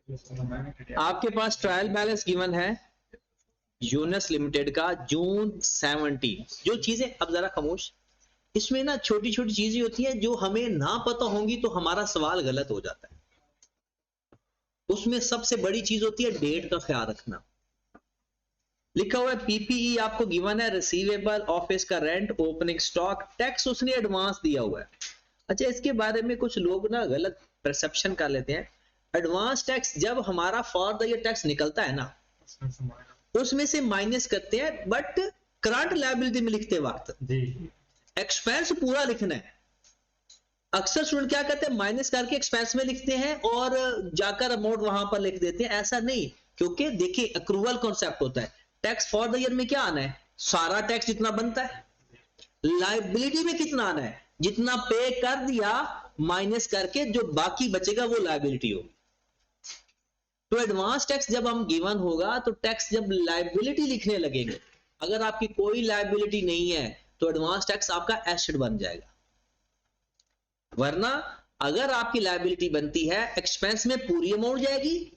आपके पास trial balance given है Younis limited का जून 17। जो चीजें, अब जरा खामोश, इसमें ना छोटी छोटी चीजें होती हैं जो हमें ना पता होंगी तो हमारा सवाल गलत हो जाता है। उसमें सबसे बड़ी चीज होती है डेट का ख्याल रखना। लिखा हुआ है पीपीई आपको गिवन है, रिसीवेबल, ऑफिस का रेंट, ओपनिंग स्टॉक, टैक्स उसने एडवांस दिया हुआ है। अच्छा, इसके बारे में कुछ लोग ना गलत परसेप्शन कर लेते हैं। एडवांस टैक्स जब हमारा फॉर द ईयर टैक्स निकलता है ना, उसमें से माइनस करते हैं, बट करंट लायबिलिटी में लिखते वक्त एक्सपेंस पूरा लिखना है। अक्सर स्टूडेंट क्या करते हैं, माइनस करके एक्सपेंस में लिखते हैं और जाकर अमाउंट वहां पर लिख देते हैं। ऐसा नहीं, क्योंकि देखिए अक्रूवल कॉन्सेप्ट होता है। टैक्स फॉर द ईयर में क्या आना है, सारा टैक्स जितना बनता है। लायबिलिटी में कितना आना है, जितना पे कर दिया माइनस करके जो बाकी बचेगा वो लायबिलिटी होगी। तो एडवांस टैक्स जब हम गिवन होगा तो टैक्स जब लायबिलिटी लिखने लगेंगे, अगर आपकी कोई लायबिलिटी नहीं है तो एडवांस टैक्स आपका एसेट बन जाएगा। वरना अगर आपकी लायबिलिटी बनती है, एक्सपेंस में पूरी अमाउंट जाएगी,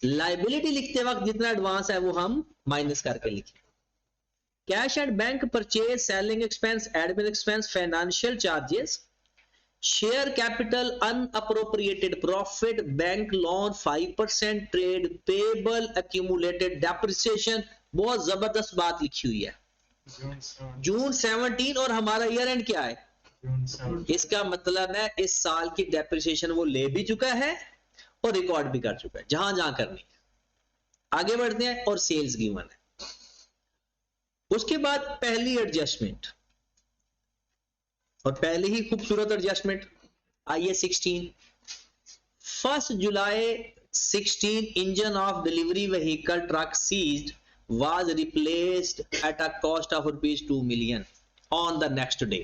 लायबिलिटी लिखते वक्त जितना एडवांस है वो हम माइनस करके लिखें। Cash and bank purchase, selling expense, admin expense, financial charges, share capital, unappropriated profit, bank loan 5%, trade payable, accumulated depreciation. बहुत जबरदस्त बात लिखी हुई है, जून 17, और हमारा ईयर एंड क्या है, इसका मतलब है इस साल की डेप्रिसिएशन वो ले भी चुका है और रिकॉर्ड भी कर चुका है, जहां जहां करनी है। आगे बढ़ते हैं, और सेल्स गिवन है। उसके बाद पहली एडजस्टमेंट, और पहले ही खूबसूरत एडजस्टमेंट, आइए 16। 1 जुलाई 16, engine of delivery vehicle truck seized was replaced at a cost of ₹2 million on the next day.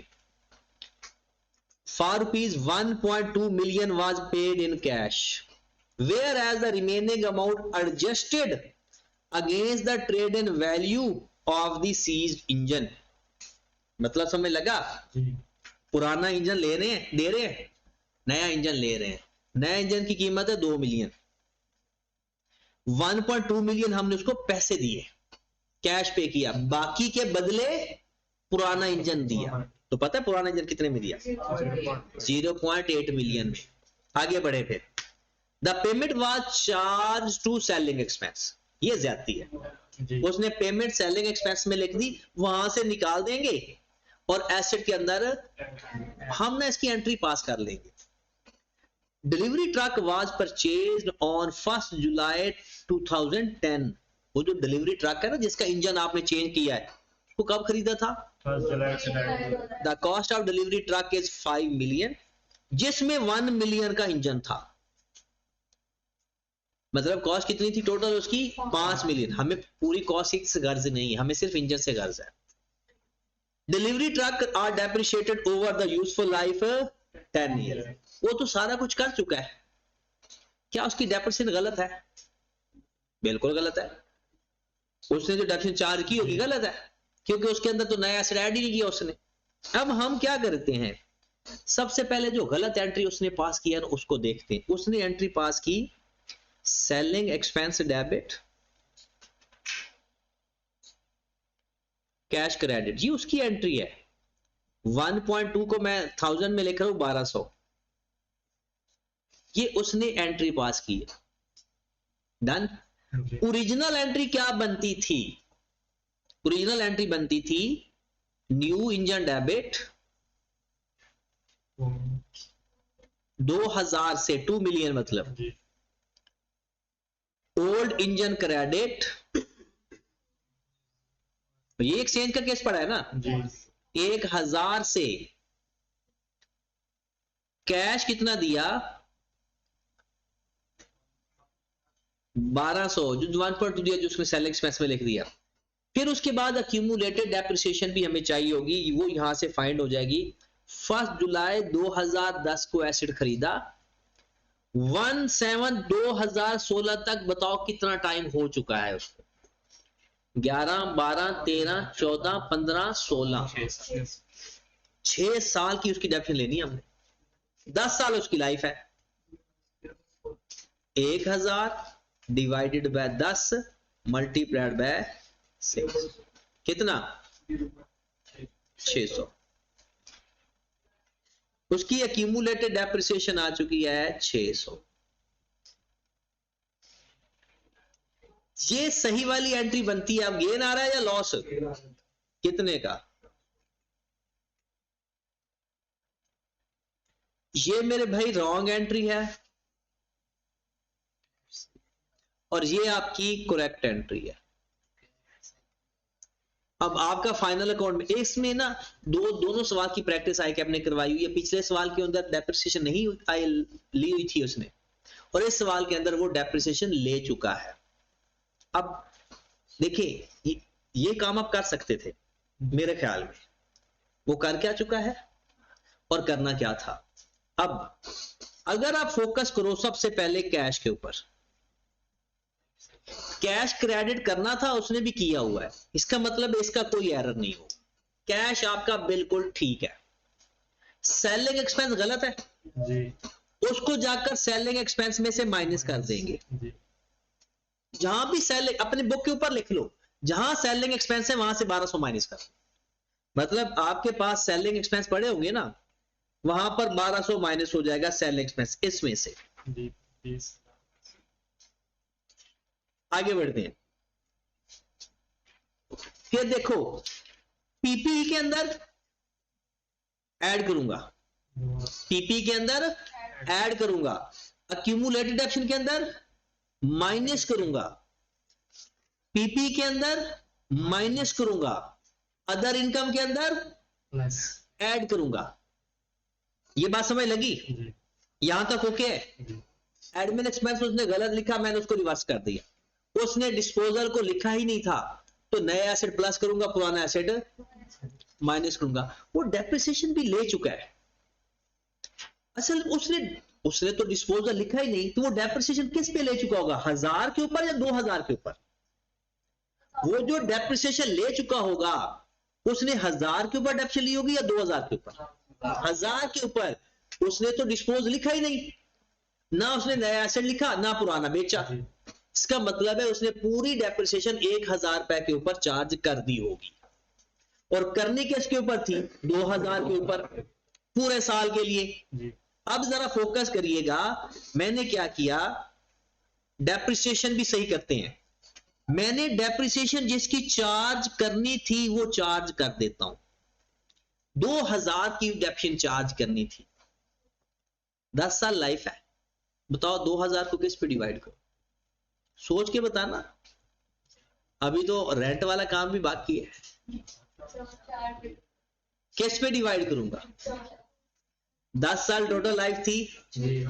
For ₹1.2 million was paid in cash, whereas the remaining amount adjusted against the trade in value of the seized engine. मतलब समझ लगा, पुराना engine ले रहे हैं, दे रहे हैं, नया इंजन ले रहे हैं। नया इंजन की कीमत है 2 मिलियन, 1.2 मिलियन हमने उसको पैसे दिए, कैश पे किया, बाकी के बदले पुराना इंजन दिया। तो पता है पुराना इंजन कितने में दिया, 0.8 मिलियन में। आगे बढ़े फिर, the payment was charge to selling expense, ये ज्यादती है। उसने पेमेंट सेलिंग एक्सपेंस में लिख दी, वहां से निकाल देंगे और एसेट के अंदर हम ना इसकी एंट्री पास कर लेंगे। Delivery truck was purchased on 1 जुलाई 2010। वो जो डिलीवरी ट्रक है ना जिसका इंजन आपने चेंज किया है, वो कब खरीदा था, the cost of delivery truck is 5 million, जिसमें 1 मिलियन का इंजन था। मतलब कॉस्ट कितनी थी टोटल उसकी, 5 मिलियन। हमें पूरी कॉस्ट से गर्ज नहीं, हमें सिर्फ इंजन से गर्ज है। Delivery truck are depreciated over the useful life 10 year. वो तो सारा कुछ कर चुका है, क्या उसकी डेप्रिसिएशन गलत है, बिल्कुल गलत है। उसने जो डेप्रिसिएशन चार्ज की होगी गलत है, क्योंकि उसके अंदर तो नया एसेट ऐड ही नहीं किया उसने। अब हम क्या करते हैं, सबसे पहले जो गलत एंट्री उसने पास किया ना उसको देखते हैं। उसने एंट्री पास की selling expense debit cash credit, ये उसकी एंट्री है। 1.2 को मैं 1000 में लिख रहा हूं 1200, ये उसने एंट्री पास की है, डन। ओरिजिनल एंट्री क्या बनती थी, ओरिजिनल एंट्री बनती थी न्यू इंजन डेबिट 2000 से 2 मिलियन, मतलब ओल्ड इंजन क्रेडिट, ये एक्सचेंज का केस पड़ा है ना, 1000 से कैश कितना दिया 1200, जो 1.2 दिया जो उसने सेलिंग एक्सपेंस में लिख दिया। फिर उसके बाद अक्यूमुलेटेड डेप्रिसिएशन भी हमें चाहिए होगी, वो यहां से फाइंड हो जाएगी। 1 जुलाई 2010 को एसेट खरीदा, 1/7/2016 तक बताओ कितना टाइम हो चुका है उसको, 11, 12, 13, 14, 15, 16, 6 साल की उसकी डेप्रिसिएशन लेनी है हमने, 10 साल उसकी लाइफ है। 1000 डिवाइडेड बाय 10 मल्टीप्लाइड बाय 6, कितना 600। उसकी एक्यूमुलेटेड डेप्रिसिएशन आ चुकी है 600। ये सही वाली एंट्री बनती है। अब गेन आ रहा है या लॉस, कितने का? ये मेरे भाई रॉन्ग एंट्री है और ये आपकी करेक्ट एंट्री है। अब आपका फाइनल अकाउंट में इसमें ना दोनों सवाल की प्रैक्टिस आई कि आपने करवाई हुई है। पिछले सवाल के अंदर डेप्रिसिएशन नहीं ली हुई थी उसने, और इस सवाल के अंदर वो डेप्रिसिएशन ले चुका है। अब देखिए ये काम आप कर सकते थे मेरे ख्याल में, वो कर क्या चुका है और करना क्या था। अब अगर आप फोकस करो सबसे पहले कैश के ऊपर, कैश क्रेडिट करना था उसने भी किया हुआ है, इसका मतलब इसका कोई एरर नहीं हो, कैश आपका बिल्कुल ठीक है। सेलिंग एक्सपेंस गलत है जी, उसको जाकर सेलिंग एक्सपेंस में से माइनस कर देंगे जी। जहां भी सेलिंग, अपने बुक के ऊपर लिख लो, जहां सेलिंग एक्सपेंस है वहां से 1200 माइनस कर, मतलब आपके पास सेलिंग एक्सपेंस पड़े होंगे ना, वहां पर 1200 माइनस हो जाएगा सेलिंग एक्सपेंस इसमें से जी। आगे बढ़ते हैं। फिर देखो पीपीई के अंदर ऐड करूंगा, पीपी के अंदर ऐड करूंगा, एक्यूमुलेटेड डिडक्शन के अंदर माइनस करूंगा, पीपी के अंदर माइनस करूंगा, अदर इनकम के अंदर ऐड करूंगा। ये बात समझ लगी? यहां तक ओके है? एडमिन एक्सपेंस उसने गलत लिखा, मैंने उसको रिवर्स कर दिया। उसने डिस्पोजल को लिखा ही नहीं था, तो नया एसेट प्लस करूंगा, पुराना एसेट माइनस करूंगा। वो डेप्रिसिएशन भी ले चुका है। असल उसने तो डिस्पोजल लिखा ही नहीं, तो वो डेप्रिसिएशन किस पे ले चुका होगा? 1000 के ऊपर या 2000 के ऊपर? वो जो डेप्रिसिएशन ले चुका होगा उसने 1000 के ऊपर डेप्रिसिएशन ली होगी या 2000 के ऊपर? 1000 के ऊपर। उसने तो डिस्पोज लिखा ही नहीं, ना उसने नया एसेट लिखा ना पुराना बेचा। इसका मतलब है उसने पूरी डेप्रिसिएशन 1000 रुपए के ऊपर चार्ज कर दी होगी, और करने किसके ऊपर थी? 2000 के ऊपर पूरे साल के लिए। अब जरा फोकस करिएगा, मैंने क्या किया, डेप्रिसिएशन भी सही करते हैं। मैंने डेप्रिसिएशन जिसकी चार्ज करनी थी वो चार्ज कर देता हूं। 2000 की डेप्रिसिएशन चार्ज करनी थी, 10 साल लाइफ है, बताओ 2000 को किस पे डिवाइड करो, सोच के बताना। अभी तो रेंट वाला काम भी बाकी है, किस पे डिवाइड करूंगा? 10 साल टोटल लाइफ थी।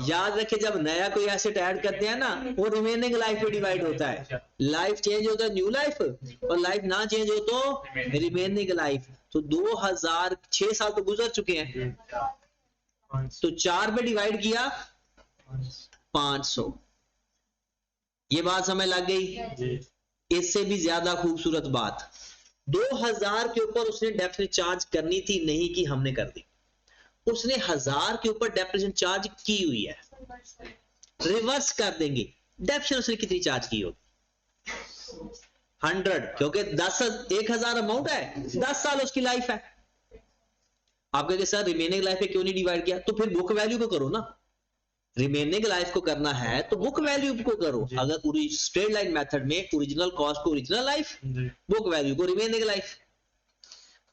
याद रखे जब नया कोई एसेट ऐड करते हैं ना, वो रिमेनिंग लाइफ पे डिवाइड होता है। लाइफ चेंज होता है न्यू लाइफ, और लाइफ ना चेंज हो तो रिमेनिंग लाइफ। तो 2000 6 साल तो गुजर चुके हैं, तो 4 पे डिवाइड किया 500। ये बात समझ लग गई? इससे भी ज्यादा खूबसूरत बात, 2000 के ऊपर उसने डेप्रिसिएशन चार्ज करनी थी, नहीं की, हमने कर दी। उसने 1000 के ऊपर डेप्रिसिएशन चार्ज की हुई है, रिवर्स कर देंगे। डेप्रिसिएशन उसने कितनी चार्ज की होगी? 100, क्योंकि 1000 अमाउंट है, 10 साल उसकी लाइफ है। आप कहेंगे सर रिमेनिंग लाइफ पे क्यों नहीं डिवाइड किया? तो फिर बुक वैल्यू को करो ना। रिमेनिंग लाइफ को करना है तो बुक वैल्यू को करो। अगर स्ट्रेट लाइन मेथड में ओरिजिनल कॉस्ट को ओरिजिनल लाइफ, बुक वैल्यू को रिमेनिंग लाइफ,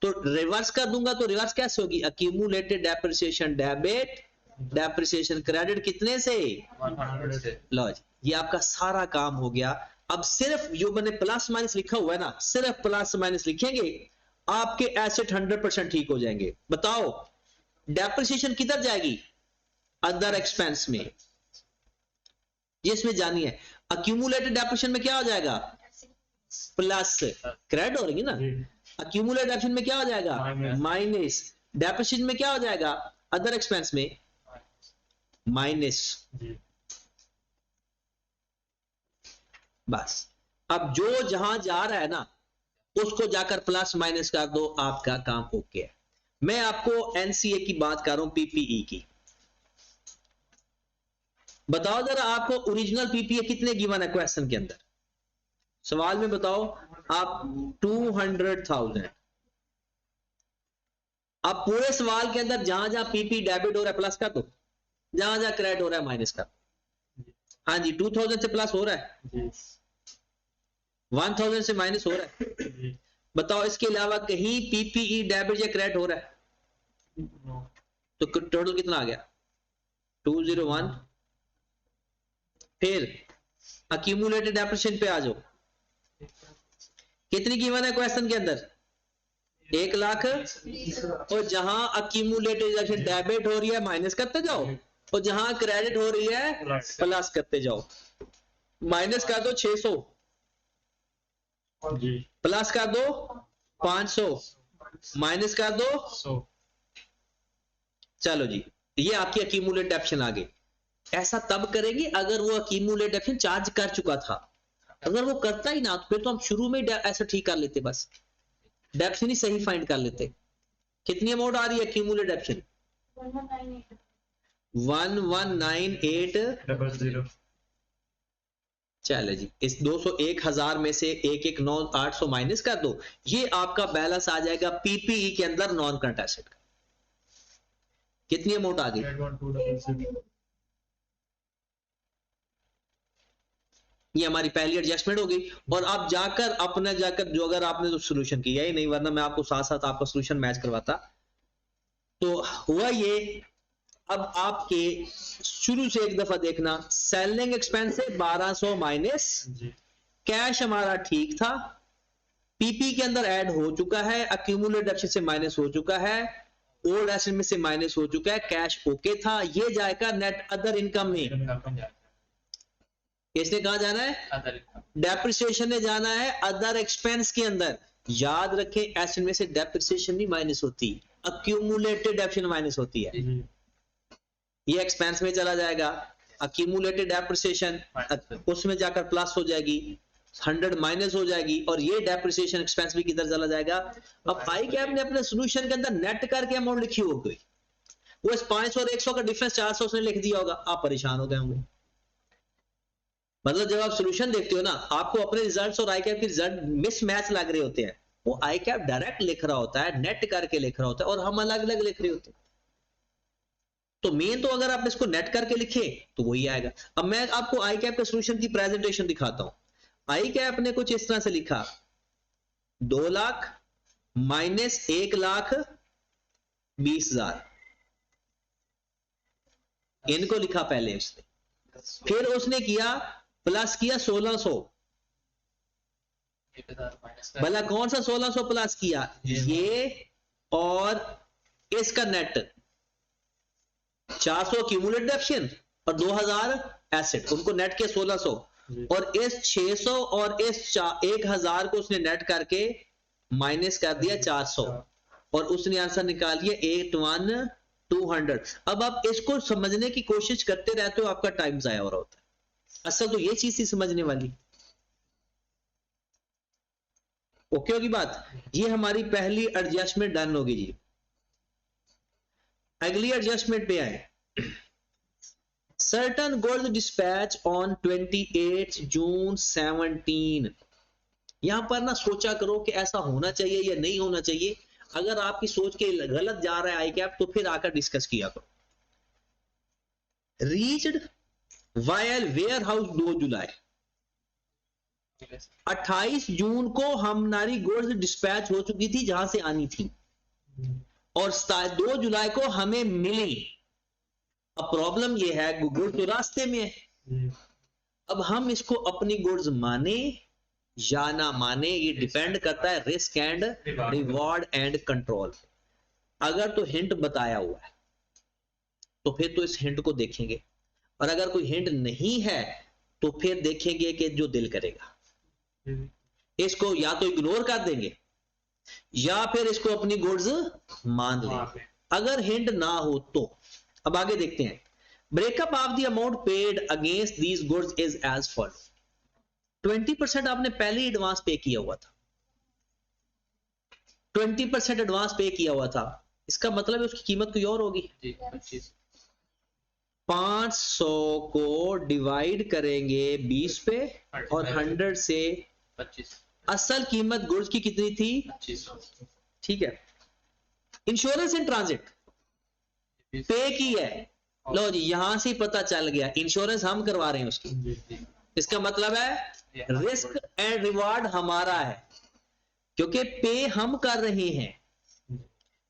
तो रिवर्स कर दूंगा तो रिवर्स कैसे होगी? Accumulated depreciation debit, depreciation credit कितने से? 100 से। लो ये आपका सारा काम हो गया। अब सिर्फ जो मैंने प्लस माइनस लिखा हुआ है ना, सिर्फ प्लस माइनस लिखेंगे, आपके एसेट 100% ठीक हो जाएंगे। बताओ डेप्रिसिएशन किधर जाएगी? अदर एक्सपेंस में, जिसमें जानी है। एक्यूमुलेटेड डेप्रिसिएशन में क्या हो जाएगा? प्लस, क्रेडिट हो रही है ना। एक्यूमुलेटेड डेप्रिसिएशन में क्या हो जाएगा? माइनस। डेप्रिसिएशन में क्या हो जाएगा? अदर एक्सपेंस में माइनस। बस अब जो जहां जा रहा है ना उसको जाकर प्लस माइनस कर दो, आपका काम ओके है। मैं आपको एनसीए की बात कर रहा हूं, पीपीई की। बताओ जरा, आपको ओरिजिनल पीपीए कितने गिवन है क्वेश्चन के अंदर, सवाल में बताओ आप 200,000। अब पूरे सवाल के अंदर जहां जहां पीपी डेबिट हो रहा है प्लस कर दो, जहां जहां क्रेडिट हो रहा है माइनस कर। हाँ जी, 2000 से प्लस हो रहा है, 1000 से माइनस हो रहा है। बताओ इसके अलावा कहीं पीपीई डेबिट या क्रेडिट हो रहा है, तो टोटल कितना आ गया 201। फिर अक्यूमुलेटेड डेप्रिसिएशन पे आ जाओ, कितनी गिवन है क्वेश्चन के अंदर 1 लाख, और जहां अक्यूमुलेटेड डेबिट हो रही है माइनस करते जाओ, और जहां क्रेडिट हो रही है प्लस करते जाओ। माइनस कर दो 600, प्लस कर दो 500, माइनस कर दो 100। चलो जी, ये आपकी अक्यूमुलेटेड डेप्रिसिएशन आ गई। ऐसा तब करेंगे अगर वो अक्यूमुलेटेड डेप्रिसिएशन चार्ज कर चुका था। अगर वो करता ही ना तो फिर तो हम शुरू में ऐसा ठीक कर लेते, बस डेप्रिसिएशन ही सही फाइंड कर लेते। कितनी अमाउंट आ रही है अक्यूमुलेटेड डेप्रिसिएशन 119800। चलो जी, इस 201,000 में से 119,800 माइनस कर दो, ये आपका बैलेंस आ जाएगा पीपीई के अंदर नॉन करंट एसेट का। कितनी अमाउंट आ गई, ये हमारी पहली एडजस्टमेंट हो गई। और आप जाकर अपने जाकर जो, अगर आपने तो सोल्यूशन किया ही नहीं, वरना मैं आपको साथ साथ आपका सोल्यूशन मैच करवाता। तो हुआ ये, अब आपके शुरू से एक दफा देखना, सेलिंग एक्सपेंस से 1200 माइनस, कैश हमारा ठीक था, पीपी के अंदर ऐड हो चुका है, अक्यूमुलेटेड डेप्ट से माइनस हो चुका है, ओल्ड एसेट में से माइनस हो चुका है, कैश ओके था। ये जाएगा नेट अदर इनकम में। किसने कहा जाना है, डेप्रिसिएशन ने जाना है अदर एक्सपेंस के अंदर। याद रखें एसेट में से डेप्रिसिएशन नहीं माइनस होती, अक्यूमुलेटेड डेप्रिसिएशन माइनस होती है। ये एक्सपेंस में चला जाएगा, अक्यूमुलेटेड डेप्रिसिएशन उसमें जाकर प्लस हो जाएगी, 100 माइनस हो जाएगी, और ये डेप्रिसिएशन एक्सपेंस भी किधर चला जाएगा। अब आई कैप ने अपने सॉल्यूशन के अंदर नेट करके अमाउंट लिखी होगी, वो इस 500 और 100 का डिफरेंस 400 उसने लिख दिया होगा, आप परेशान हो गए होंगे। मतलब जब आप सॉल्यूशन देखते हो ना, आपको अपने रिजल्ट्स और आई कैप के रिजल्ट मिसमैच लग रहे होते हैं। वो आई कैप डायरेक्ट लिख रहा होता है, नेट करके लिख रहा होता है, और हम अलग अलग लिख रहे होते हैं। तो मेन तो अगर आप इसको नेट करके लिखे तो वही आएगा। अब मैं आपको आई कैप के सॉल्यूशन की प्रेजेंटेशन दिखाता हूं। आई कैप ने कुछ इस तरह से लिखा, 2 लाख माइनस 1,20,000, इनको लिखा पहले उसने, फिर उसने किया प्लस किया 1,600। भला कौन सा 1,600 प्लस किया, ये और इसका नेट 400 क्यूमुलेटेड डेप्रिसिएशन और 2,000 एसेट, उनको नेट के 1,600, और इस 600 और इस 1,000 को उसने नेट करके माइनस कर दिया 400, और उसने आंसर निकाल लिया 81,200। अब आप इसको समझने की कोशिश करते रहते हो, आपका टाइम जाया हो रहा होता है। असल तो ये चीज थी समझने वाली। ओके होगी बात। ये हमारी पहली एडजस्टमेंट डन होगी जी। अगली एडजस्टमेंट पे आए, सर्टन गुड्स डिस्पैच ऑन 28 जून 17। यहां पर ना सोचा करो कि ऐसा होना चाहिए या नहीं होना चाहिए। अगर आपकी सोच के गलत जा रहा है आई कैप, तो फिर आकर डिस्कस किया करो। रीच्ड वायल वेयर हाउस 2 जुलाई, 28 जून को हमारी गुड्स डिस्पैच हो चुकी थी जहां से आनी थी, और 2 जुलाई को हमें मिली। अब प्रॉब्लम यह है गुड्स तो रास्ते में है। अब हम इसको अपनी गुड्स माने या ना माने, ये डिपेंड करता है risk and reward and control. अगर तो हिंट बताया हुआ है तो फिर तो इस हिंट को देखेंगे, और अगर कोई हिंट नहीं है तो फिर देखेंगे कि जो दिल करेगा। इसको या तो इग्नोर कर देंगे या फिर इसको अपनी गुड्स मान लेंगे। अगर हिंट ना हो तो अब आगे देखते हैं। Breakup of the amount paid against these goods is as follow. 20% आपने पहले ही एडवांस पे किया हुआ था, 20% एडवांस पे किया हुआ था, इसका मतलब है उसकी कीमत कोई और होगी। 500 को डिवाइड करेंगे 20 पे और 100 से 25 असल कीमत गुड्स की कितनी थी? 25 ठीक है। इंश्योरेंस इन ट्रांजिट पे की है, लो जी यहां से पता चल गया इंश्योरेंस हम करवा रहे हैं उसकी। इसका मतलब है रिस्क एंड रिवार्ड हमारा है क्योंकि पे हम कर रहे हैं।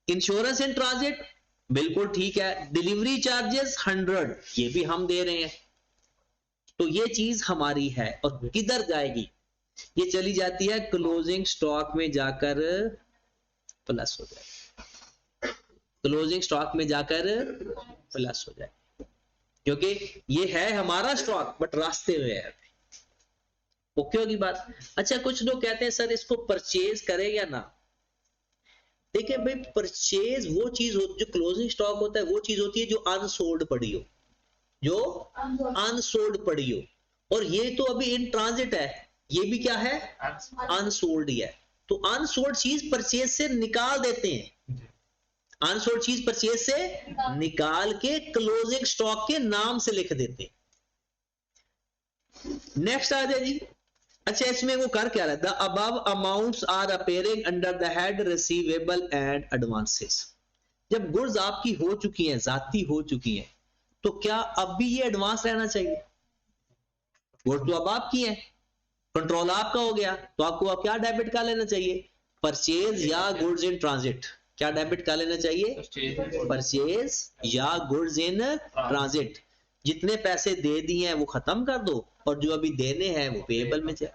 इंश्योरेंस इन ट्रांजिट बिल्कुल ठीक है। डिलीवरी चार्जेस 100 ये भी हम दे रहे हैं, तो ये चीज हमारी है। और किधर जाएगी? ये चली जाती है क्लोजिंग स्टॉक में जाकर प्लस हो जाए, क्लोजिंग स्टॉक में जाकर प्लस हो जाए, क्योंकि ये है हमारा स्टॉक बट रास्ते में है। ओके होगी बात? अच्छा, कुछ लोग कहते हैं सर इसको परचेज करें या ना। देखिए भाई, परचेज वो चीज होती जो क्लोजिंग स्टॉक होता है, वो चीज होती है जो अनसोल्ड पड़ी हो, जो अनसोल्ड पड़ी हो। और ये तो अभी इन ट्रांजिट है, ये भी क्या है? अनसोल्ड ही है। तो अनसोल्ड चीज परचेज से निकाल देते हैं, अनसोल्ड चीज परचेज से निकाल के क्लोजिंग स्टॉक के नाम से लिख देते हैं। नेक्स्ट आ जाए जी। अच्छा, इसमें वो कर क्या रहा है? The above amounts are appearing under the head receivable and advances. जब गुड्स आपकी हो चुकी हैं, जाती हो चुकी हैं, तो क्या अब भी ये एडवांस रहना चाहिए? गुड्स तो अब आपकी है, कंट्रोल आपका हो गया, तो आपको अब क्या डेबिट का लेना चाहिए? परचेज या गुड्स इन ट्रांजिट? क्या डेबिट का लेना चाहिए? परचेज या गुड्स इन ट्रांजिट। जितने पैसे दे दिए हैं वो खत्म कर दो, और जो अभी देने हैं वो पेएबल में जाए।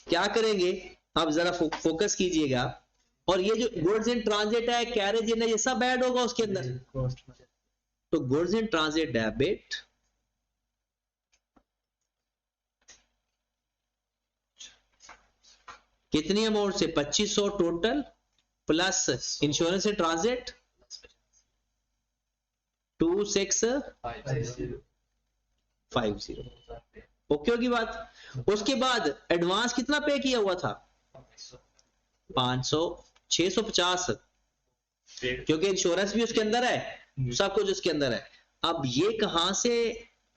क्या करेंगे? आप जरा फोकस कीजिएगा। और ये जो गुड्स इन ट्रांजिट है, कैरेज इन है, ये सब ऐड होगा उसके अंदर। तो गुड्स इन ट्रांजिट डेबिट, कितनी अमाउंट से? 2500 total, plus insurance in transit 2650। Okay होगी बात? उसके बाद एडवांस कितना पे किया हुआ था? 500, 650, क्योंकि इंश्योरेंस भी उसके अंदर है, सब कुछ उसके अंदर है। अब ये कहां से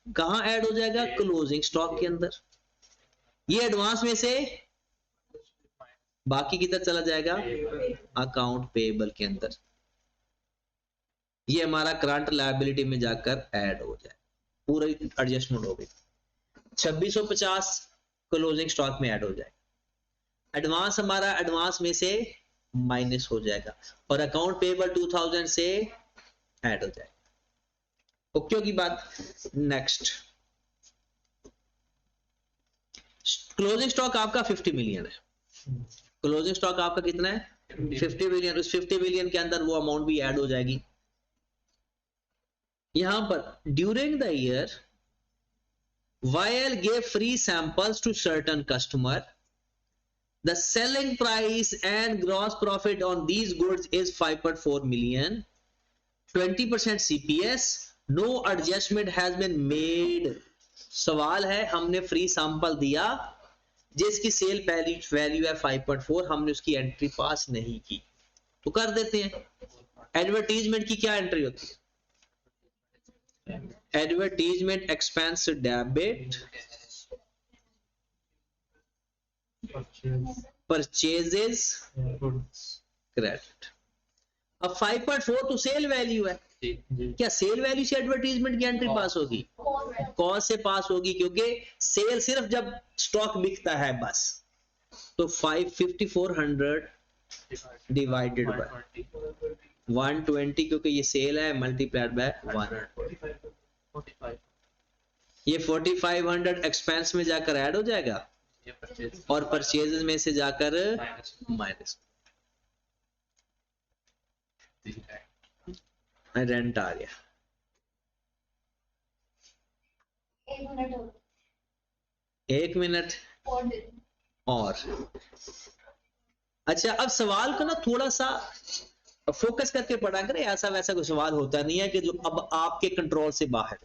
कहां ऐड हो जाएगा? क्लोजिंग स्टॉक के अंदर। ये एडवांस में से बाकी किधर चला जाएगा? अकाउंट पेएबल के अंदर। ये हमारा करंट लायबिलिटी में जाकर ऐड हो जाए, पूरी एडजस्टमेंट हो गई। 2650 क्लोजिंग स्टॉक में ऐड हो जाए, एडवांस हमारा एडवांस में से माइनस हो जाएगा, और अकाउंट पेएबल 2000 से ऐड हो जाएगा। ओके होगी बात? नेक्स्ट, क्लोजिंग स्टॉक आपका 50 मिलियन है। क्लोजिंग स्टॉक आपका कितना है? 50 मिलियन। उस 50 मिलियन के अंदर वो अमाउंट भी ऐड हो जाएगी। यहां पर during the year YL gave free samples to certain customer. The selling price and gross profit on these goods is 5.4 million, 20% CPS, no adjustment has been made. सवाल है, हमने फ्री सैंपल दिया जिसकी सेल वैल्यू है 5.4, हमने उसकी entry पास नहीं की, तो कर देते हैं। एडवर्टीजमेंट की क्या एंट्री होती है? Advertisement expense debit, purchases credit. अब 5.4 तो सेल वैल्यू है, क्या सेल वैल्यू से एडवर्टीजमेंट की एंट्री पास होगी? कॉस्ट से पास होगी, क्योंकि सेल सिर्फ जब स्टॉक बिकता है बस। तो 5400 डिवाइडेड बाय 120, क्योंकि ये सेल है, मल्टीप्लाइड बाय 100। ये 4500 एक्सपेंस में जाकर ऐड हो जाएगा, और परचेजेस में से जाकर माइनस। रेंट आ गया। एक मिनट और। अच्छा, अब सवाल को ना थोड़ा सा फोकस करके पढ़ा करें, ऐसा वैसा कोई सवाल होता नहीं है कि जो अब आपके कंट्रोल से बाहर।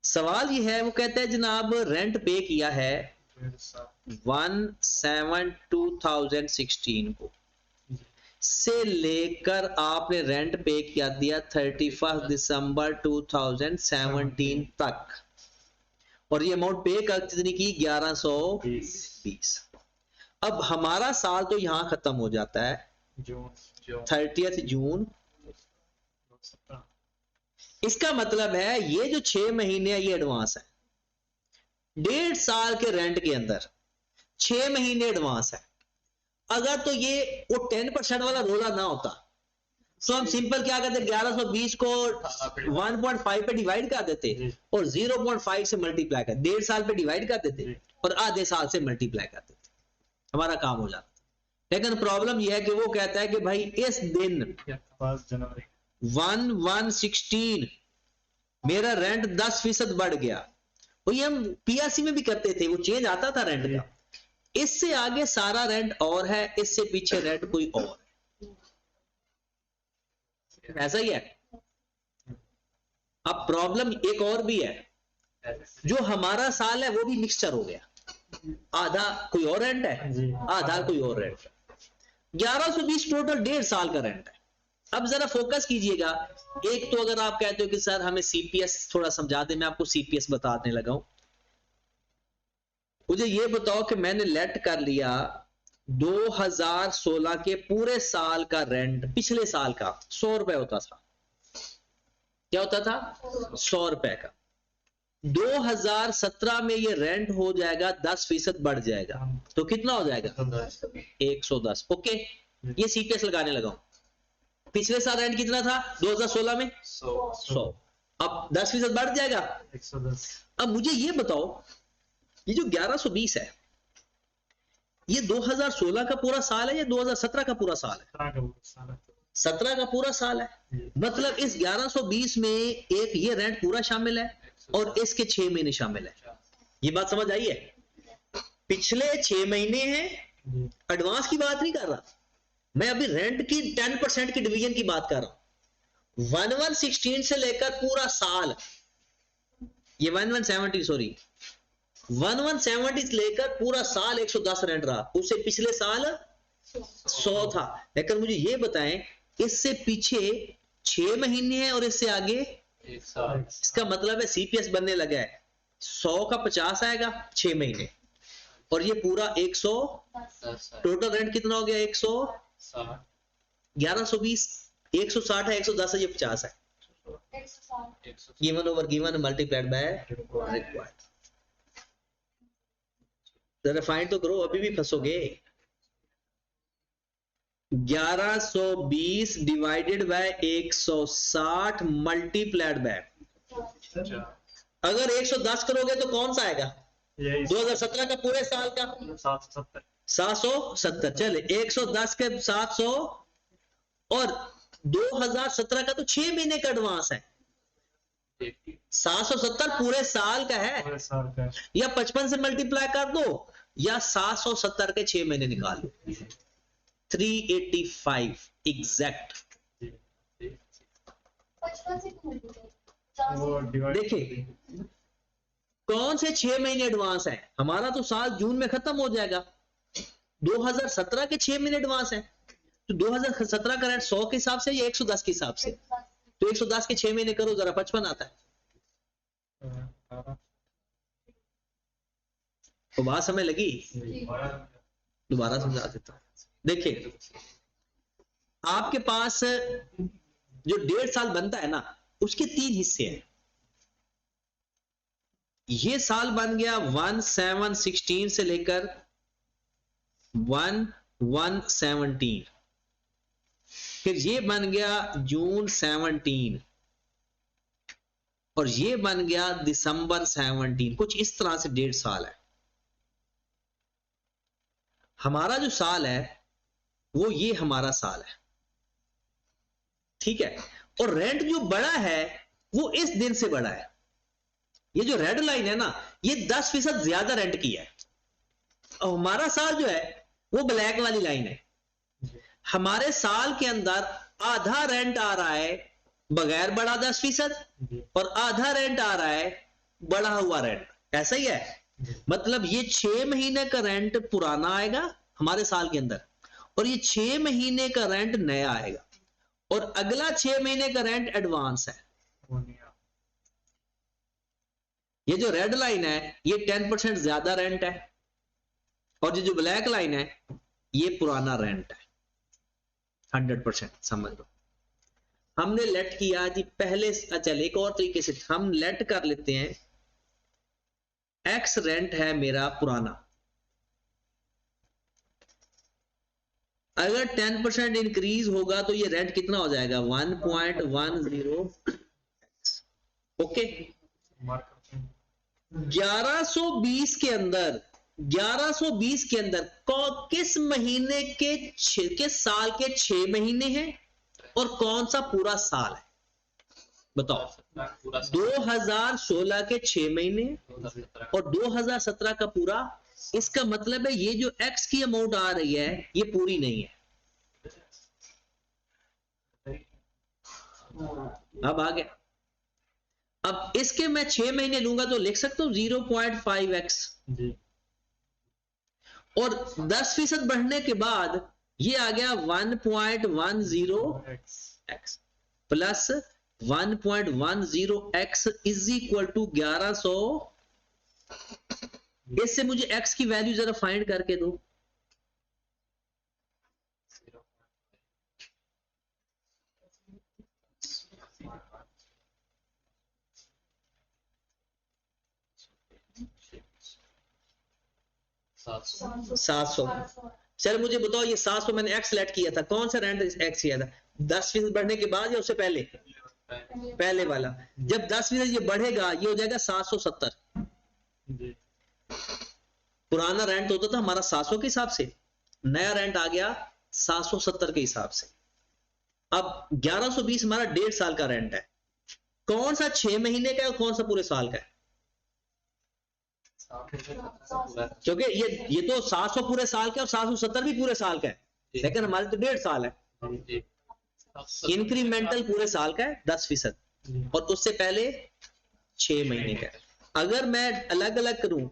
सवाल ये है, वो कहता है जनाब रेंट पे किया है 1/7/2016 को, से लेकर आपने रेंट पे किया दिया 31 दिसंबर 2017 तक, और ये अमाउंट पे कितनी की 1120। अब हमारा साल तो यहां खत्म हो जाता है 30 जून। इसका मतलब है ये जो 6 महीने है ये एडवांस है। 1.5 साल के रेंट के अंदर 6 महीने एडवांस है। अगर तो ये वो 10% वाला रोला ना होता तो हम सिंपल क्या करते, 1120 को 1.5 पे डिवाइड कर देते और 0.5 से मल्टीप्लाई कर, 1.5 साल पे डिवाइड कर देते और आधे साल से मल्टीप्लाई कर देते, हमारा काम हो जाता। लेकिन प्रॉब्लम यह है कि वो कहता है कि भाई इस दिन 1/1/16 मेरा रेंट 10% बढ़ गया। वही हम पीआरसी में भी करते थे, वो चेंज आता था रेंट का। इससे आगे सारा रेंट और है, इससे पीछे रेंट कोई और है, ऐसा ही है। अब प्रॉब्लम एक और भी है, जो हमारा साल है वो भी मिक्सचर हो गया, आधा कोई और रेंट है, आधा कोई और रेंट है। 1120 टोटल 1.5 साल का रेंट है। अब जरा फोकस कीजिएगा। एक तो अगर आप कहते हो कि सर हमें सीपीएस थोड़ा समझा दे, मैं आपको सीपीएस बताने लगा हूं। मुझे ये बताओ कि मैंने लेट कर लिया 2016 के पूरे साल का रेंट, पिछले साल का 100 रुपए होता था। क्या होता था? 100 रुपए का। 2017 में ये रेंट हो जाएगा 10% बढ़ जाएगा, तो कितना हो जाएगा? 110। ओके, ये सीपीएस लगाने लगा हूं। पिछले साल रेंट कितना था 2016 में? 100। अब 10% बढ़ जाएगा 110। अब मुझे ये बताओ, ये जो 1120 है ये 2016 का पूरा साल है या 2017 का पूरा साल है? 17 का पूरा साल है। मतलब इस 1120 में एक ये रेंट पूरा शामिल है और इसके 6 महीने शामिल है। ये बात समझ आई है? पिछले 6 महीने हैं, एडवांस की बात नहीं कर रहा मैं, अभी रेंट की 10% की डिवीजन की बात कर रहा हूं। 1116 से लेकर पूरा साल, ये 1170 सॉरी 1170 से लेकर पूरा साल 110 रेंट रहा, उससे पिछले साल 100 था। लेकिन मुझे ये बताएं, इससे पीछे 6 महीने हैं और इससे आगे 1 साल। इसका मतलब है सीपीएस बनने लगा है। 100 का 50 आएगा 6 महीने और ये पूरा 100। टोटल रेंट कितना हो गया? 160। 1120 160 है, 110 है, ये 50 है। Given over given multiplied by required. जरा फाइंड तो करो, अभी भी फंसोगे। 1120 डिवाइडेड बाय 160 मल्टीप्लाइड बाय, अगर 110 करोगे तो कौन सा आएगा? 2017 का पूरे साल का 770। चले 110 के 700 और 2017 का तो 6 महीने का एडवांस है। 770 पूरे साल का है, या 55 से मल्टीप्लाई कर दो या 770 के 6 महीने निकाल लो, 385 एग्जैक्ट। देखिए कौन से 6 महीने एडवांस है? हमारा तो साल जून में खत्म हो जाएगा, 2017 के 6 महीने एडवांस है। तो 2017 का रेंट 100 के हिसाब से या 110 के हिसाब से? तो 110 के 6 महीने करो जरा, 55 आता है। तो बात समझ लगी? दोबारा समझा देता हूं। देखिए आपके पास जो 1.5 साल बनता है ना, उसके 3 हिस्से हैं। ये साल बन गया 1/7/16 से लेकर 1/1/17, फिर ये बन गया जून 17 और ये बन गया दिसंबर 17। कुछ इस तरह से 1.5 साल है। हमारा जो साल है वो ये हमारा साल है, ठीक है। और रेंट जो बड़ा है वो इस दिन से बड़ा है। ये जो रेड लाइन है ना, ये 10% ज्यादा रेंट की है। और हमारा साल जो है वो ब्लैक वाली लाइन है। हमारे साल के अंदर आधा रेंट आ रहा है बगैर बढ़ा 10% और आधा रेंट आ रहा है बढ़ा हुआ रेंट। ऐसा ही है। मतलब ये 6 महीने का रेंट पुराना आएगा हमारे साल के अंदर, और ये 6 महीने का रेंट नया आएगा और अगला 6 महीने का रेंट एडवांस है। ये जो रेड लाइन है ये 10% ज्यादा रेंट है और ये जो ब्लैक लाइन है ये पुराना रेंट है 100%। समझ लो हमने लेट किया जी पहले। चल एक और तरीके से हम लेट कर लेते हैं, एक्स रेंट है मेरा पुराना, अगर 10% इंक्रीज होगा तो ये रेंट कितना हो जाएगा 1.10। ओके 1120 के अंदर 1120 के अंदर किस महीने के साल के 6 महीने हैं और कौन सा पूरा साल है बताओ। 2016 के 6 महीने और 2017 का पूरा। इसका मतलब है ये जो एक्स की अमाउंट आ रही है ये पूरी नहीं है। अब आ गया। अब इसके मैं 6 महीने लूंगा तो लिख सकता हूं 0.5x और 10% बढ़ने के बाद ये आ गया 1.10x plus 1.10x is equal to 1100। इससे मुझे x की वैल्यू जरा फाइंड करके दो। सात सौ। चल मुझे बताओ ये 700 मैंने x लेट किया था, कौन सा रेंट x किया था 10% बढ़ने के बाद या उससे पहले? पहले वाला। जब 10% ये बढ़ेगा ये हो जाएगा 770। पुराना रेंट होता था हमारा 700 के हिसाब से, नया रेंट आ गया 770 के हिसाब से। अब 1120 हमारा 1.5 साल का रेंट है। कौन सा 6 महीने का है और कौन सा पूरे साल का है? क्योंकि ये तो 700 पूरे साल का और 770 भी पूरे साल का है, लेकिन हमारे तो 1.5 साल है। इंक्रीमेंटल पूरे साल का है 10% और उससे पहले 6 महीने का है। अगर मैं अलग अलग करूं,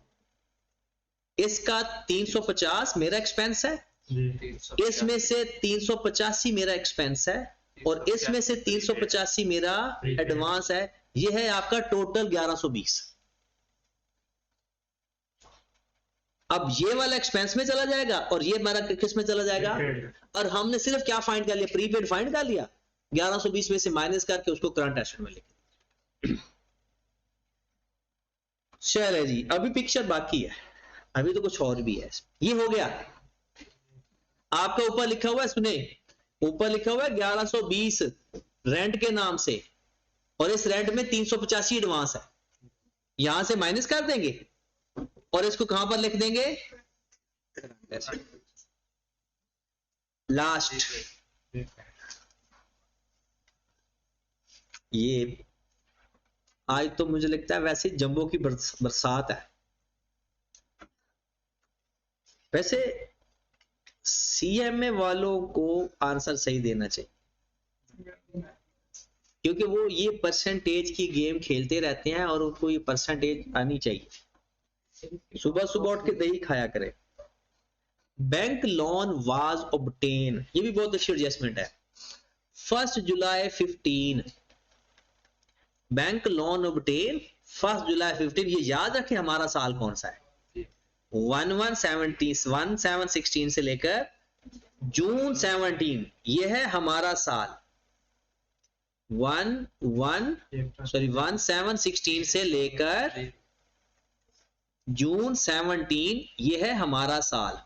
इसका 350 मेरा एक्सपेंस है, इसमें से 385 मेरा एक्सपेंस है और इसमें से 385 मेरा एडवांस है। यह है आपका टोटल 1120। अब ये वाला एक्सपेंस में चला जाएगा और ये हमारा किस में चला जाएगा? और हमने सिर्फ क्या फाइंड कर लिया? प्रीपेड फाइंड कर लिया। 1120 में से माइनस करके उसको करंट एसेट में लिख। चलिए जी अभी पिक्चर बाकी है, अभी तो कुछ और भी है। ये हो गया आपका। ऊपर लिखा हुआ है, सुने, ऊपर लिखा हुआ है 1120 रेंट के नाम से और इस रेंट में 385 एडवांस है। यहां से माइनस कर देंगे और इसको कहां पर लिख देंगे? लास्ट। ये आज तो मुझे लगता है वैसे जंबो की बरसात है। वैसे सीएमए वालों को आंसर सही देना चाहिए क्योंकि वो ये परसेंटेज की गेम खेलते रहते हैं और उनको ये परसेंटेज आनी चाहिए। सुबह सुबह उठ के दही खाया करे। बैंक लोन वाज ऑब्टेन, ये भी बहुत अच्छी एडजस्टमेंट है। 1 जुलाई 15 बैंक लोन ऑब्टेन 1 जुलाई 15। ये याद रखें हमारा साल कौन सा है? 1716 से लेकर जून 17, ये है हमारा साल। 1716 से लेकर जून 17 ये है हमारा साल।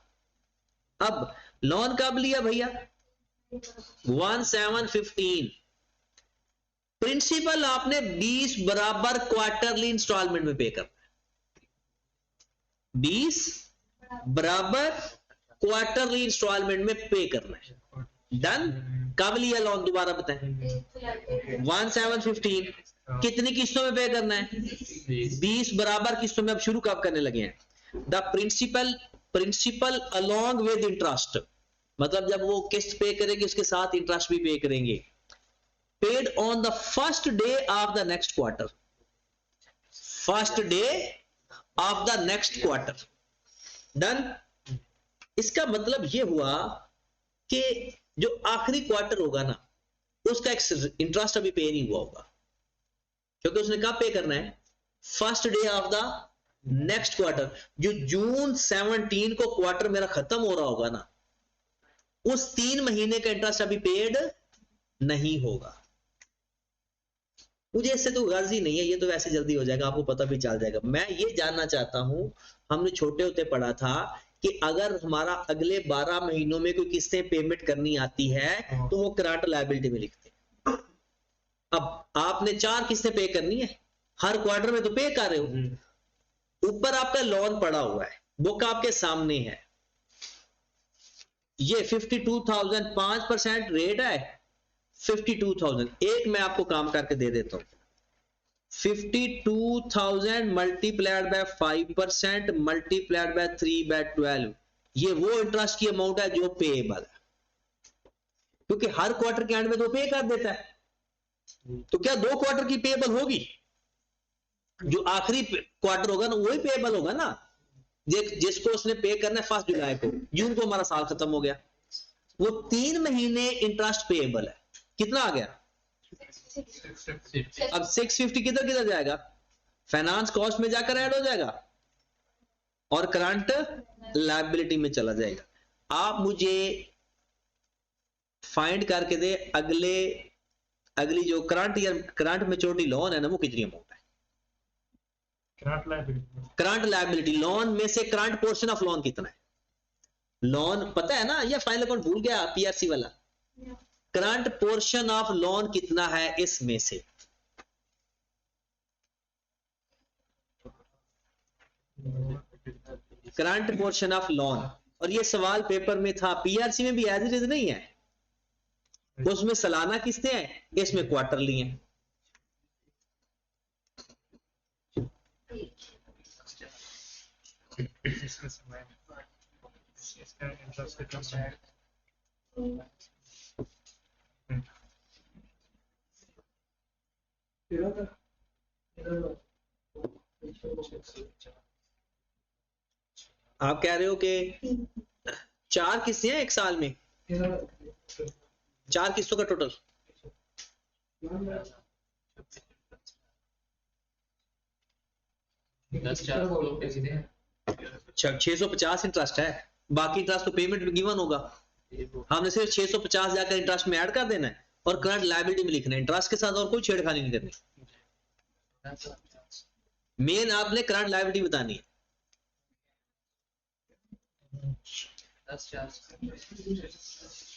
अब लोन कब लिया भैया? 1715। प्रिंसिपल आपने 20 बराबर क्वार्टरली इंस्टॉलमेंट में पे करना है। 20 बराबर क्वार्टरली इंस्टॉलमेंट में पे करना है। डन। कब लिया लोन दोबारा बताएं? 1715। कितनी किस्तों में पे करना है? 20 बराबर किस्तों में। अब शुरू कब करने लगे हैं? The principal along with interest, मतलब जब वो किस्त पे करेंगे उसके साथ इंटरेस्ट भी पे करेंगे। Paid on the first day of the next quarter. First day of the next quarter. Done. इसका मतलब ये हुआ कि जो आखिरी क्वार्टर होगा ना, उसका एक इंटरेस्ट अभी पे नहीं हुआ होगा, क्योंकि उसने कब पे करना है? First day of the next quarter. जो जून 17 को क्वार्टर मेरा खत्म हो रहा होगा ना, उस 3 महीने का इंटरेस्ट अभी पेड नहीं होगा। मुझे इससे तो गर्ज ही नहीं है, ये तो वैसे जल्दी हो जाएगा, आपको पता भी चल जाएगा। मैं ये जानना चाहता हूं, हमने छोटे होते पढ़ा था कि अगर हमारा अगले 12 महीनों में कोई किस्तें पेमेंट करनी आती है तो वो करंट लायबिलिटी में लिखते हैं। अब आपने 4 किस्तें पे करनी है, हर क्वार्टर में तो पे कर रहे हो, ऊपर आपका लोन पड़ा हुआ है, बुक आपके सामने है, ये 52,000 5% रेट है, 52,000। एक मैं आपको काम करके दे देता हूं, 52,000 मल्टीप्लाइड बाय 5% मल्टीप्लाइड बाय 3/12, ये वो इंटरेस्ट की अमाउंट है जो पेएबल है, क्योंकि हर क्वार्टर के एंड में तो पे कर देता है। तो क्या 2 क्वार्टर की पेएबल होगी? जो आखिरी क्वार्टर होगा ना वही पेएबल होगा ना, जिसको उसने पे करना है 1 जुलाई को, जून को हमारा साल खत्म हो गया, वो 3 महीने इंटरेस्ट पेएबल है। कितना आ गया? अब 650 किधर किधर जाएगा? फाइनेंस कॉस्ट में जाकर ऐड हो जाएगा और करंट लायबिलिटी में चला जाएगा। आप मुझे फाइंड करके दे अगली जो करंट मैच्योरिटी लोन है ना, वो कितनी अमाउंट है? करंट लायबिलिटी लोन में से करंट पोर्शन ऑफ लोन कितना है? लोन पता है ना, या फाइनल अकाउंट भूल गया पीआरसी वाला? करंट पोर्शन ऑफ लोन कितना है इसमें से? करंट पोर्शन ऑफ लोन, और ये सवाल पेपर में था, पीआरसी में भी एज इट इज नहीं है, उसमें सालाना किस्तें हैं, इसमें क्वार्टरली हैं। आप कह रहे हो कि 4 किस्तें हैं एक साल में, 4 किस्तों का टोटल 650 इंटरेस्ट है, बाकी इंटरेस्ट तो पेमेंट में गिवन होगा। हमने सिर्फ 650 जाकर इंटरेस्ट में ऐड कर देना है और करंट लायबिलिटी में लिखना है, इंटरेस्ट के साथ और कोई छेड़खानी नहीं करनी। मेन आपने करंट लायबिलिटी बतानी है।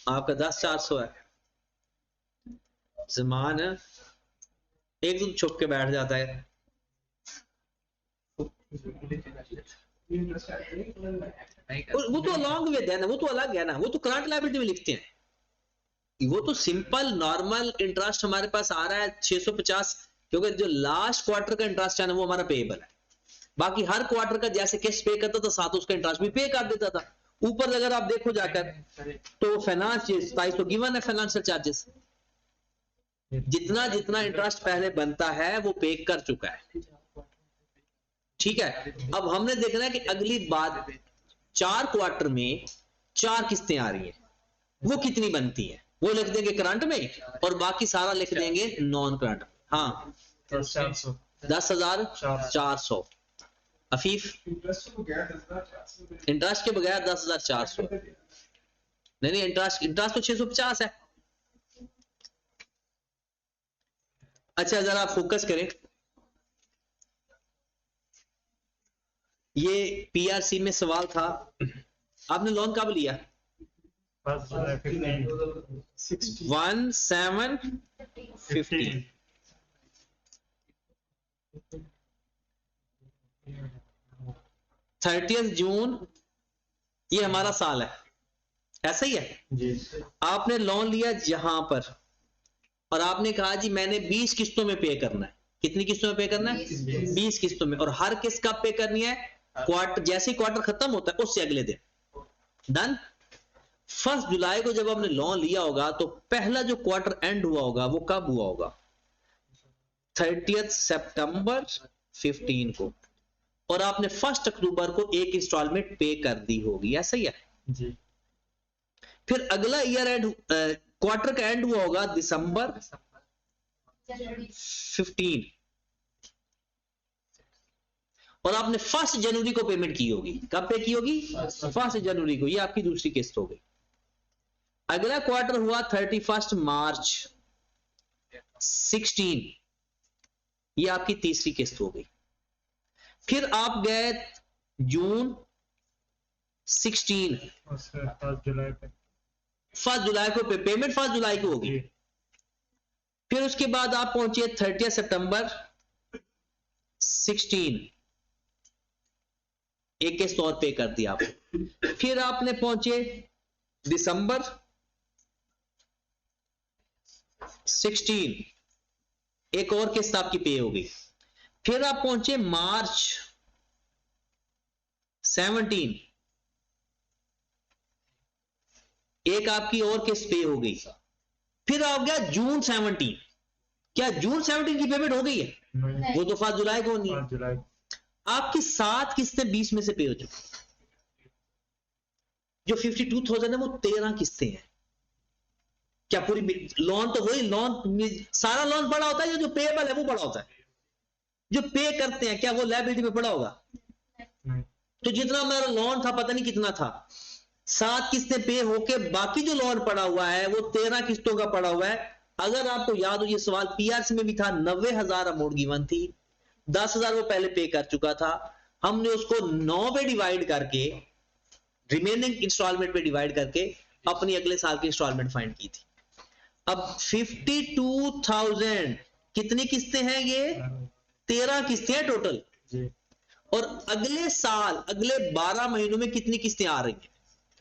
आपका 10,400 है, जमान एक तो छुप के बैठ जाता है। वो तो अलॉन्ग विद है ना, वो तो अलग है ना, वो तो करंट लायबिलिटी में लिखते हैं। वो तो सिंपल नॉर्मल इंटरेस्ट हमारे पास आ रहा है 650, क्योंकि जो लास्ट क्वार्टर का इंटरेस्ट है ना वो हमारा पेएबल है। बाकी हर क्वार्टर का जैसे किस्त पे करता था साथ उसका इंटरेस्ट भी पे कर देता था। ऊपर अगर आप देखो जाकर तो फाइनेंस 27 तो गिवन है, फाइनेंशियल चार्जेस जितना जितना इंटरेस्ट पहले बनता है वो पे कर चुका है। ठीक है, अब हमने देखना है कि अगली बात 4 क्वार्टर में 4 किस्तें आ रही हैं, वो कितनी बनती है, वो लिख देंगे करंट में और बाकी सारा लिख देंगे नॉन करंट। हाँ 10,400। अफीफ इंटरेस्ट के बगैर 10,400 नहीं, इंटरेस्ट तो 650 है। अच्छा जरा फोकस करें, ये पीआरसी में सवाल था, आपने लोन कब लिया? 1/7/15। 30 जून ये हमारा साल है, ऐसा ही है जी। आपने लोन लिया जहां पर और आपने कहा जी मैंने 20 किस्तों में पे करना है। कितनी किस्तों में पे करना है? 20 किस्तों में। और हर किस्त कब पे करनी है? क्वार्टर, जैसे ही क्वार्टर खत्म होता है उससे अगले दिन। डन। 1 जुलाई को जब आपने लोन लिया होगा तो पहला जो क्वार्टर एंड हुआ होगा वो कब हुआ होगा? 30 सितंबर 15 को, और आपने 1 अक्टूबर को एक इंस्टॉलमेंट पे कर दी होगी, ऐसा ही है जी। फिर अगला ईयर एंड क्वार्टर का एंड हुआ होगा दिसंबर 15, और आपने 1 जनवरी को पेमेंट की होगी। कब पे की होगी? 1 जनवरी को। ये आपकी दूसरी किस्त हो गई। अगला क्वार्टर हुआ 31 मार्च 16, ये आपकी तीसरी किस्त हो गई। फिर आप गए जून 16, 1 जुलाई को पेमेंट 1 जुलाई को होगी। फिर उसके बाद आप पहुंचे 30 सितंबर 16, एक किस्त और पे कर दिया आपने। फिर आपने पहुंचे दिसंबर 16, एक और किस्त आपकी पे हो गई। फिर आप पहुंचे मार्च 17, एक आपकी और किस्त पे हो गई। फिर आ गया जून 17। क्या जून 17 की पेमेंट हो गई है? नहीं। वो तो 1 जुलाई को होनी है। 5 जुलाई। आपकी 7 किस्तें 20 में से पे हो चुकी। जो 52,000 है वो 13 किस्तें हैं। क्या पूरी लोन तो वही लोन, सारा लोन पड़ा होता है, जो पेएबल है वो पड़ा होता है। जो पे करते हैं क्या वो लायबिलिटी में पड़ा होगा? नहीं। तो जितना मेरा लोन था पता नहीं कितना था, 7 किस्तें पे होके बाकी जो लोन पड़ा हुआ है वो 13 किस्तों का पड़ा हुआ है। अगर आपको याद हो ये सवाल पीआरसी में भी था, 90,000 अमाउंट गिवन थी, 10,000 वो पहले पे कर चुका था। हमने उसको 9 पे डिवाइड करके, रिमेनिंग इंस्टॉलमेंट पे डिवाइड करके अपनी अगले साल की इंस्टॉलमेंट फाइंड की थी। अब 52,000 कितनी किस्तें हैं? ये 13 किस्तें हैं टोटल। जी। और अगले साल अगले 12 महीनों में कितनी किस्तें आ रही हैं?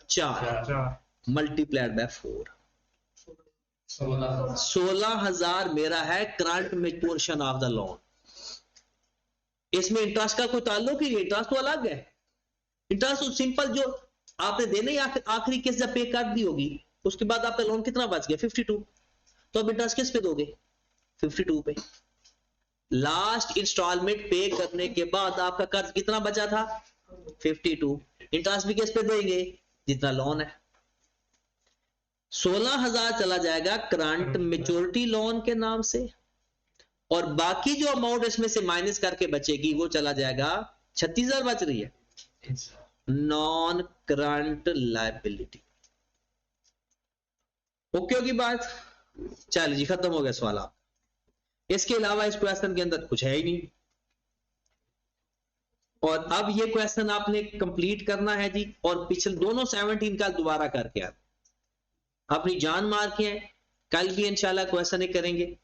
4 मल्टीप्लाइड बाय 4, 16,000 मेरा है current maturation of the loan. इसमें इंटरेस्ट का कोई ताल्लुक ही नहीं, इंटरेस्ट तो अलग है। इंटरेस्ट तो सिंपल जो आपने देने आखिरी किस्त जब पे कर दी होगी उसके बाद आपका लोन कितना बच गया? 52। तो अब इंटरेस्ट किस पे दोगे? 52 पे। लास्ट इंस्टॉलमेंट पे करने के बाद आपका कर्ज कितना बचा था? 52। इंटरेस्ट भी किस पे देंगे? जितना लोन है। 16,000 चला जाएगा करंट मैच्योरिटी लोन के नाम से, और बाकी जो अमाउंट इसमें से माइनस करके बचेगी वो चला जाएगा, 36,000 बच रही है, नॉन करंट लायबिलिटी। ओके होगी बात? चलिए जी, खत्म हो गया सवाल। आप इसके अलावा इस क्वेश्चन के अंदर कुछ है ही नहीं। और अब ये क्वेश्चन आपने कंप्लीट करना है जी, और पिछले दोनों 17 का दोबारा करके आप अपनी जान मार के हैं। कल भी इंशाल्लाह क्वेश्चन करेंगे।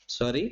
सॉरी।